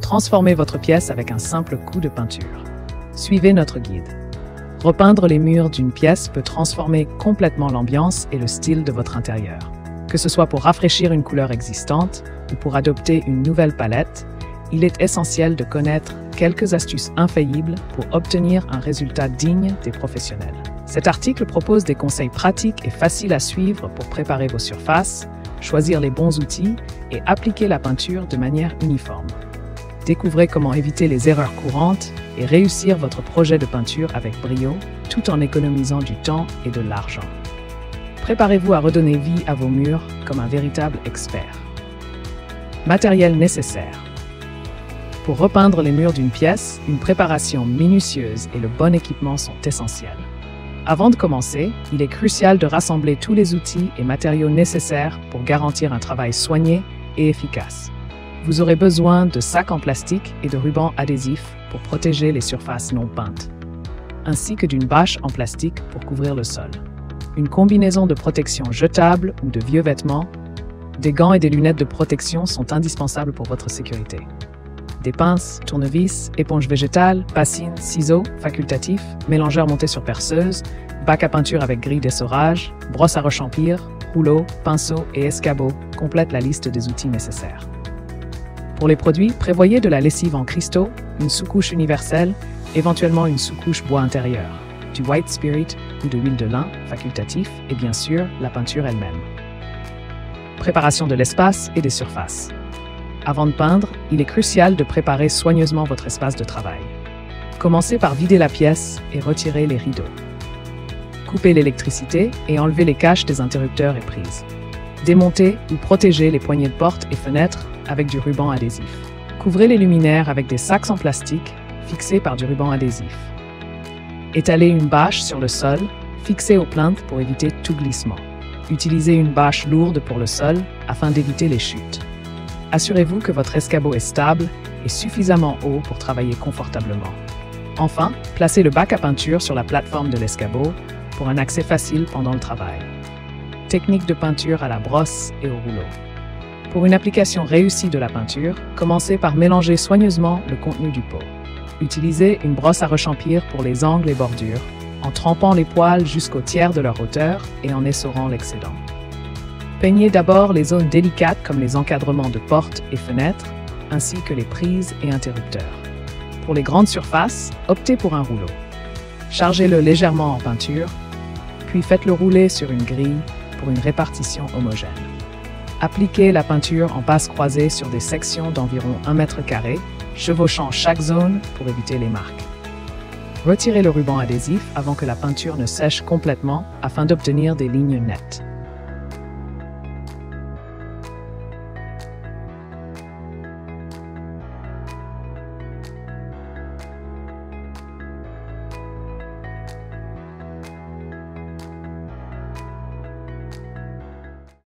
Transformez votre pièce avec un simple coup de peinture. Suivez notre guide. Repeindre les murs d'une pièce peut transformer complètement l'ambiance et le style de votre intérieur. Que ce soit pour rafraîchir une couleur existante ou pour adopter une nouvelle palette, il est essentiel de connaître quelques astuces infaillibles pour obtenir un résultat digne des professionnels. Cet article propose des conseils pratiques et faciles à suivre pour préparer vos surfaces, choisir les bons outils et appliquer la peinture de manière uniforme. Découvrez comment éviter les erreurs courantes et réussir votre projet de peinture avec brio, tout en économisant du temps et de l'argent. Préparez-vous à redonner vie à vos murs comme un véritable expert. Matériel nécessaire. Pour repeindre les murs d'une pièce, une préparation minutieuse et le bon équipement sont essentiels. Avant de commencer, il est crucial de rassembler tous les outils et matériaux nécessaires pour garantir un travail soigné et efficace. Vous aurez besoin de sacs en plastique et de rubans adhésifs pour protéger les surfaces non peintes, ainsi que d'une bâche en plastique pour couvrir le sol. Une combinaison de protection jetable ou de vieux vêtements, des gants et des lunettes de protection sont indispensables pour votre sécurité. Des pinces, tournevis, éponges végétales, bassines, ciseaux facultatifs, mélangeurs montés sur perceuse, bac à peinture avec grille d'essorage, brosse à rechampir, rouleau, pinceau et escabeau complètent la liste des outils nécessaires. Pour les produits, prévoyez de la lessive en cristaux, une sous-couche universelle, éventuellement une sous-couche bois intérieur, du white spirit ou de l'huile de lin facultatif et bien sûr la peinture elle-même. Préparation de l'espace et des surfaces. Avant de peindre, il est crucial de préparer soigneusement votre espace de travail. Commencez par vider la pièce et retirer les rideaux. Coupez l'électricité et enlevez les caches des interrupteurs et prises. Démontez ou protégez les poignées de porte et fenêtres avec du ruban adhésif. Couvrez les luminaires avec des sacs en plastique fixés par du ruban adhésif. Étalez une bâche sur le sol, fixée aux plinthes pour éviter tout glissement. Utilisez une bâche lourde pour le sol afin d'éviter les chutes. Assurez-vous que votre escabeau est stable et suffisamment haut pour travailler confortablement. Enfin, placez le bac à peinture sur la plateforme de l'escabeau pour un accès facile pendant le travail. Technique de peinture à la brosse et au rouleau. Pour une application réussie de la peinture, commencez par mélanger soigneusement le contenu du pot. Utilisez une brosse à rechampir pour les angles et bordures, en trempant les poils jusqu'au tiers de leur hauteur et en essorant l'excédent. Peignez d'abord les zones délicates comme les encadrements de portes et fenêtres, ainsi que les prises et interrupteurs. Pour les grandes surfaces, optez pour un rouleau. Chargez-le légèrement en peinture, puis faites-le rouler sur une grille pour une répartition homogène. Appliquez la peinture en passe croisée sur des sections d'environ 1 mètre carré, chevauchant chaque zone pour éviter les marques. Retirez le ruban adhésif avant que la peinture ne sèche complètement afin d'obtenir des lignes nettes.